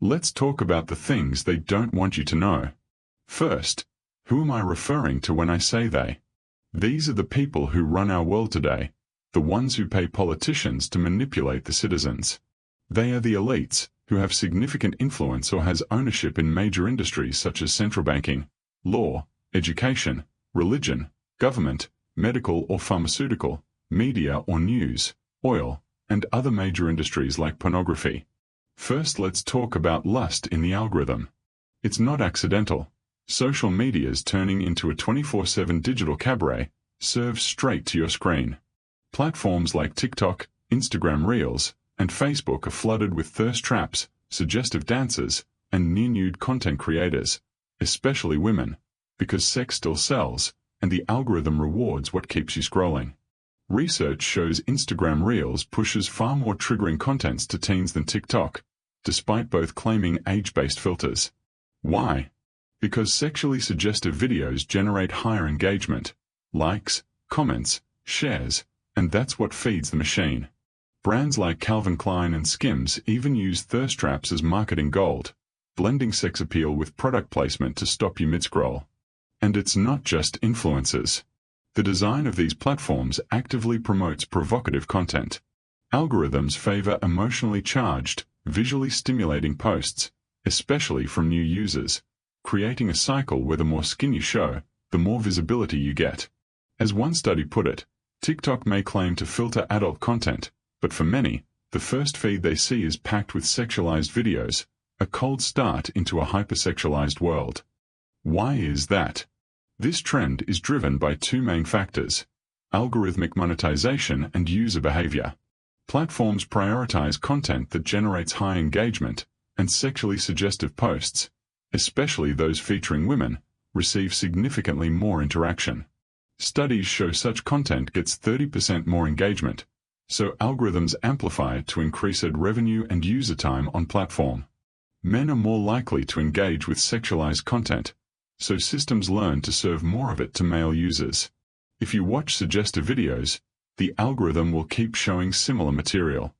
Let's talk about the things they don't want you to know. First, who am I referring to when I say they? These are the people who run our world today, the ones who pay politicians to manipulate the citizens. They are the elites, who have significant influence or has ownership in major industries such as central banking, law, education, religion, government, medical or pharmaceutical, media or news, oil, and other major industries like pornography. First, let's talk about lust in the algorithm. It's not accidental. Social media is turning into a 24/7 digital cabaret, served straight to your screen. Platforms like TikTok, Instagram Reels, and Facebook are flooded with thirst traps, suggestive dances, and near-nude content creators, especially women, because sex still sells, and the algorithm rewards what keeps you scrolling. Research shows Instagram Reels pushes far more triggering contents to teens than TikTok, despite both claiming age-based filters. Why? Because sexually suggestive videos generate higher engagement, likes, comments, shares, and that's what feeds the machine. Brands like Calvin Klein and Skims even use thirst traps as marketing gold, blending sex appeal with product placement to stop you mid-scroll. And it's not just influencers. The design of these platforms actively promotes provocative content. Algorithms favor emotionally charged, visually stimulating posts, especially from new users, creating a cycle where the more skin you show, the more visibility you get. As one study put it, TikTok may claim to filter adult content, but for many, the first feed they see is packed with sexualized videos, a cold start into a hypersexualized world. Why is that? This trend is driven by two main factors: algorithmic monetization and user behavior. Platforms prioritize content that generates high engagement, and sexually suggestive posts, especially those featuring women, receive significantly more interaction. Studies show such content gets 30% more engagement, so algorithms amplify it to increase ad revenue and user time on platform. Men are more likely to engage with sexualized content, so systems learn to serve more of it to male users. If you watch suggestive videos, the algorithm will keep showing similar material.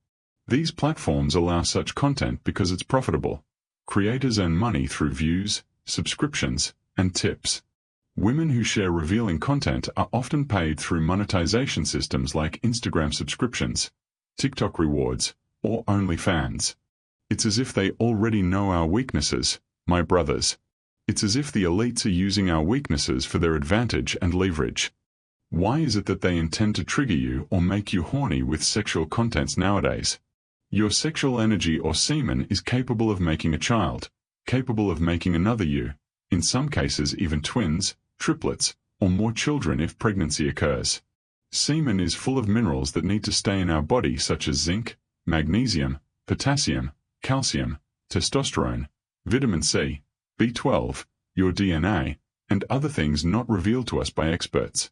These platforms allow such content because it's profitable. Creators earn money through views, subscriptions, and tips. Women who share revealing content are often paid through monetization systems like Instagram subscriptions, TikTok rewards, or OnlyFans. It's as if they already know our weaknesses, my brothers. It's as if the elites are using our weaknesses for their advantage and leverage. Why is it that they intend to trigger you or make you horny with sexual contents nowadays? Your sexual energy or semen is capable of making a child, capable of making another you, in some cases even twins, triplets, or more children if pregnancy occurs. Semen is full of minerals that need to stay in our body such as zinc, magnesium, potassium, calcium, testosterone, vitamin C, B12, your DNA, and other things not revealed to us by experts.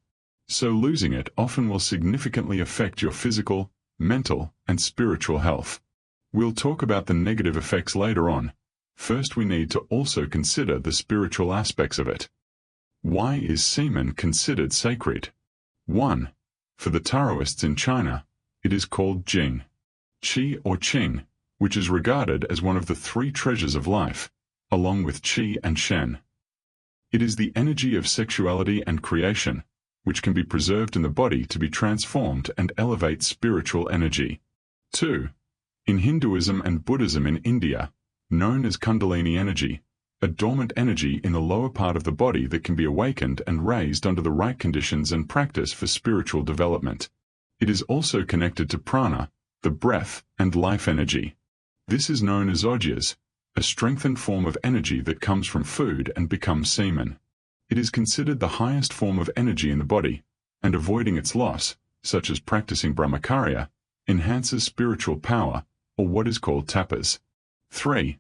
So losing it often will significantly affect your physical, mental, and spiritual health. We'll talk about the negative effects later on. First, we need to also consider the spiritual aspects of it. Why is semen considered sacred? 1. For the Taoists in China, it is called Jing, Qi or Qing, which is regarded as one of the three treasures of life, along with Qi and Shen. It is the energy of sexuality and creation, which can be preserved in the body to be transformed and elevate spiritual energy. 2. In Hinduism and Buddhism in India, known as Kundalini energy, a dormant energy in the lower part of the body that can be awakened and raised under the right conditions and practice for spiritual development. It is also connected to prana, the breath and life energy. This is known as ojas, a strengthened form of energy that comes from food and becomes semen. It is considered the highest form of energy in the body, and avoiding its loss, such as practicing brahmacharya, enhances spiritual power, or what is called tapas. 3.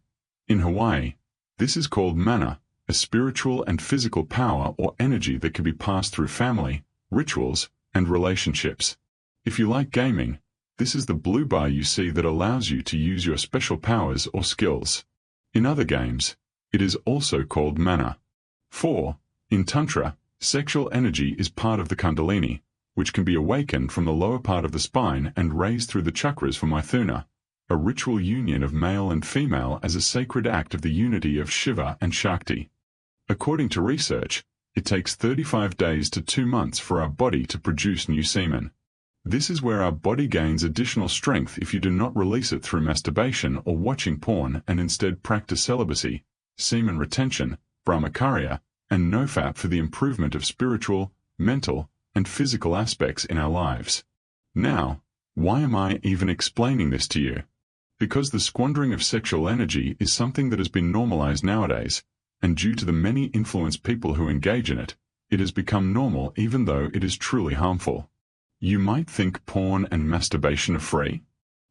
In Hawaii, this is called mana, a spiritual and physical power or energy that can be passed through family, rituals, and relationships. If you like gaming, this is the blue bar you see that allows you to use your special powers or skills. In other games, it is also called mana. 4. In Tantra, sexual energy is part of the Kundalini, which can be awakened from the lower part of the spine and raised through the chakras for Maithuna, a ritual union of male and female as a sacred act of the unity of Shiva and Shakti. According to research, it takes 35 days to 2 months for our body to produce new semen. This is where our body gains additional strength if you do not release it through masturbation or watching porn and instead practice celibacy, semen retention, brahmacharya, and nofap for the improvement of spiritual, mental, and physical aspects in our lives. Now, why am I even explaining this to you? Because the squandering of sexual energy is something that has been normalized nowadays, and due to the many influenced people who engage in it, it has become normal even though it is truly harmful. You might think porn and masturbation are free.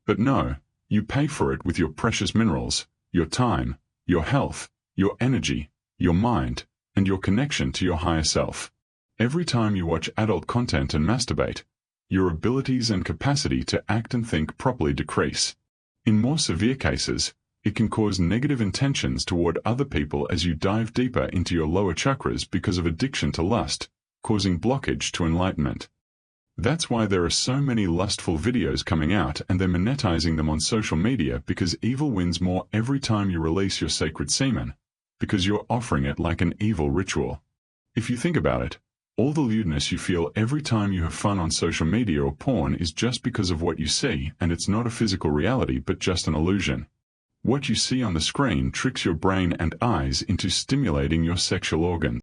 But no, you pay for it with your precious minerals, your time, your health, your energy, your mind, and your connection to your higher self. Every time you watch adult content and masturbate, your abilities and capacity to act and think properly decrease. In more severe cases, it can cause negative intentions toward other people as you dive deeper into your lower chakras because of addiction to lust, causing blockage to enlightenment. That's why there are so many lustful videos coming out and they're monetizing them on social media, because evil wins more every time you release your sacred semen, because you're offering it like an evil ritual. If you think about it, all the lewdness you feel every time you have fun on social media or porn is just because of what you see, and it's not a physical reality but just an illusion. What you see on the screen tricks your brain and eyes into stimulating your sexual organs.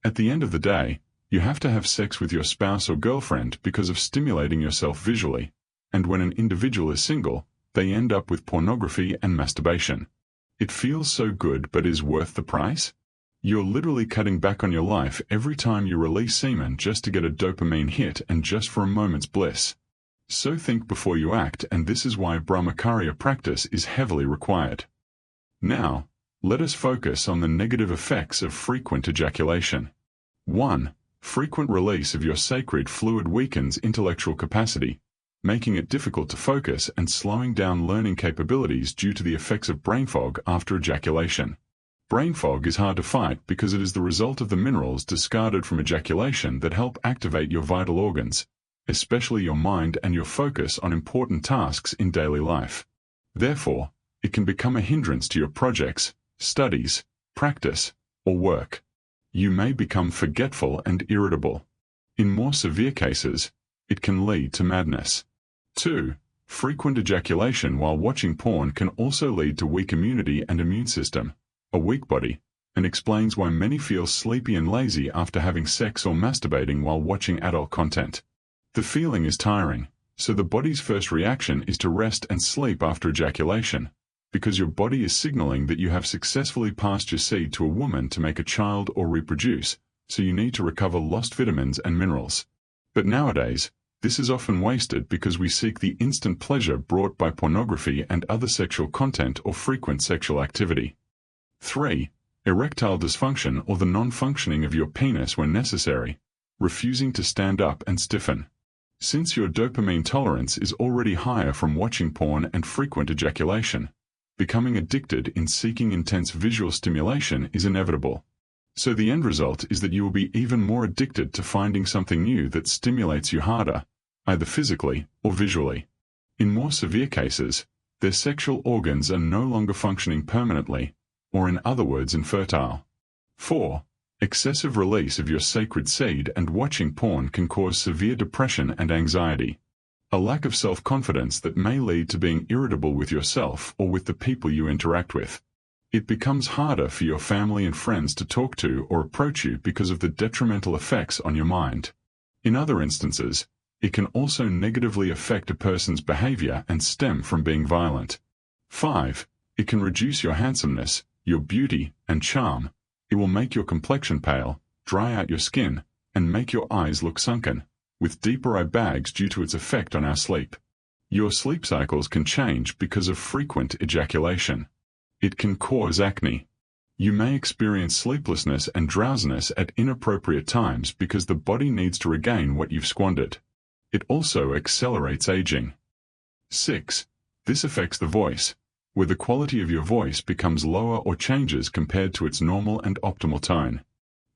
At the end of the day, you have to have sex with your spouse or girlfriend because of stimulating yourself visually, and when an individual is single, they end up with pornography and masturbation. It feels so good, but is worth the price? You're literally cutting back on your life every time you release semen just to get a dopamine hit and just for a moment's bliss. So think before you act, and this is why brahmacharya practice is heavily required. Now, let us focus on the negative effects of frequent ejaculation. 1. Frequent release of your sacred fluid weakens intellectual capacity, making it difficult to focus and slowing down learning capabilities due to the effects of brain fog after ejaculation. Brain fog is hard to fight because it is the result of the minerals discarded from ejaculation that help activate your vital organs, especially your mind and your focus on important tasks in daily life. Therefore, it can become a hindrance to your projects, studies, practice, or work. You may become forgetful and irritable. In more severe cases, it can lead to madness. 2. Frequent ejaculation while watching porn can also lead to weak immunity and immune system, a weak body, and explains why many feel sleepy and lazy after having sex or masturbating while watching adult content. The feeling is tiring, so the body's first reaction is to rest and sleep after ejaculation, because your body is signaling that you have successfully passed your seed to a woman to make a child or reproduce, so you need to recover lost vitamins and minerals. But nowadays, this is often wasted because we seek the instant pleasure brought by pornography and other sexual content or frequent sexual activity. 3. Erectile dysfunction or the non-functioning of your penis when necessary, refusing to stand up and stiffen. Since your dopamine tolerance is already higher from watching porn and frequent ejaculation, becoming addicted in seeking intense visual stimulation is inevitable. So the end result is that you will be even more addicted to finding something new that stimulates you harder, either physically or visually. In more severe cases, their sexual organs are no longer functioning permanently, or in other words infertile. 4. Excessive release of your sacred seed and watching porn can cause severe depression and anxiety. A lack of self-confidence that may lead to being irritable with yourself or with the people you interact with. It becomes harder for your family and friends to talk to or approach you because of the detrimental effects on your mind. In other instances, it can also negatively affect a person's behavior and stem from being violent. 5. It can reduce your handsomeness, your beauty, and charm. It will make your complexion pale, dry out your skin, and make your eyes look sunken, with deeper eye bags due to its effect on our sleep. Your sleep cycles can change because of frequent ejaculation. It can cause acne. You may experience sleeplessness and drowsiness at inappropriate times because the body needs to regain what you've squandered. It also accelerates aging. 6. This affects the voice, where the quality of your voice becomes lower or changes compared to its normal and optimal tone.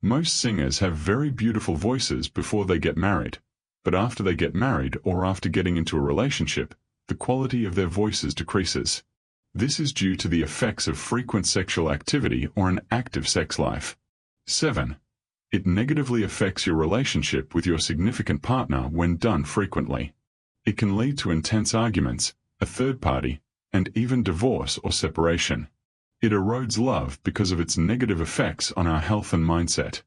Most singers have very beautiful voices before they get married, but after they get married or after getting into a relationship, the quality of their voices decreases. This is due to the effects of frequent sexual activity or an active sex life. 7. It negatively affects your relationship with your significant partner when done frequently. It can lead to intense arguments, a third party, and even divorce or separation. It erodes love because of its negative effects on our health and mindset.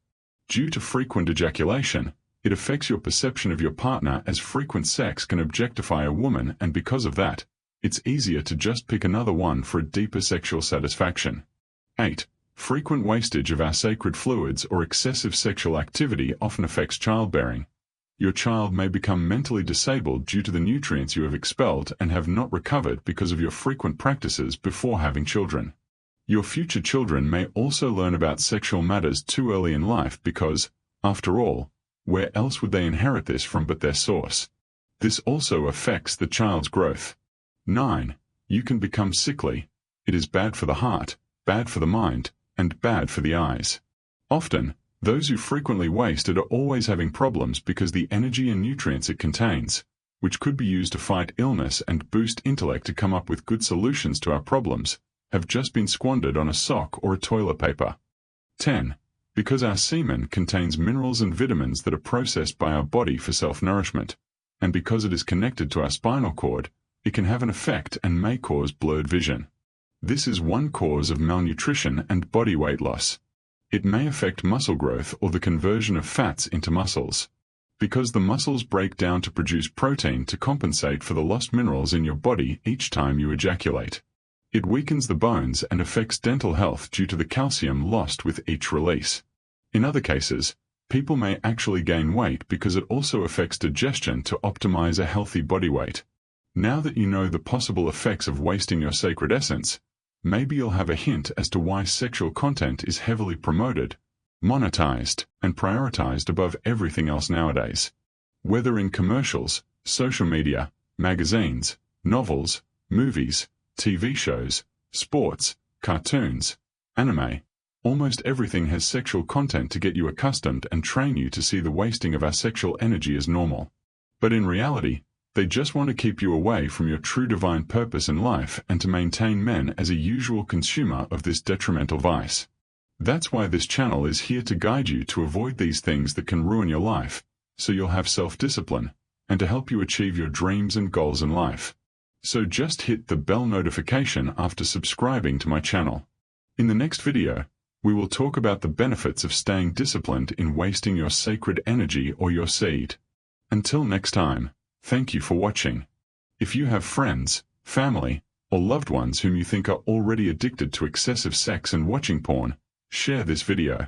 Due to frequent ejaculation, it affects your perception of your partner, as frequent sex can objectify a woman, and because of that, it's easier to just pick another one for a deeper sexual satisfaction. 8. Frequent wastage of our sacred fluids or excessive sexual activity often affects childbearing. Your child may become mentally disabled due to the nutrients you have expelled and have not recovered because of your frequent practices before having children. Your future children may also learn about sexual matters too early in life because, after all, where else would they inherit this from but their source? This also affects the child's growth. 9. You can become sickly. It is bad for the heart, bad for the mind, and bad for the eyes. Often, those who frequently waste it are always having problems because the energy and nutrients it contains, which could be used to fight illness and boost intellect to come up with good solutions to our problems, have just been squandered on a sock or a toilet paper. 10. Because our semen contains minerals and vitamins that are processed by our body for self-nourishment, and because it is connected to our spinal cord, it can have an effect and may cause blurred vision. This is one cause of malnutrition and body weight loss. It may affect muscle growth or the conversion of fats into muscles. Because the muscles break down to produce protein to compensate for the lost minerals in your body each time you ejaculate. It weakens the bones and affects dental health due to the calcium lost with each release. In other cases, people may actually gain weight because it also affects digestion to optimize a healthy body weight. Now that you know the possible effects of wasting your sacred essence, maybe you'll have a hint as to why sexual content is heavily promoted, monetized, and prioritized above everything else nowadays. Whether in commercials, social media, magazines, novels, movies, TV shows, sports, cartoons, anime, almost everything has sexual content to get you accustomed and train you to see the wasting of our sexual energy as normal. But in reality, they just want to keep you away from your true divine purpose in life and to maintain men as a usual consumer of this detrimental vice. That's why this channel is here to guide you to avoid these things that can ruin your life, so you'll have self-discipline, and to help you achieve your dreams and goals in life. So just hit the bell notification after subscribing to my channel. In the next video, we will talk about the benefits of staying disciplined in wasting your sacred energy or your seed. Until next time, thank you for watching. If you have friends, family, or loved ones whom you think are already addicted to excessive sex and watching porn, share this video.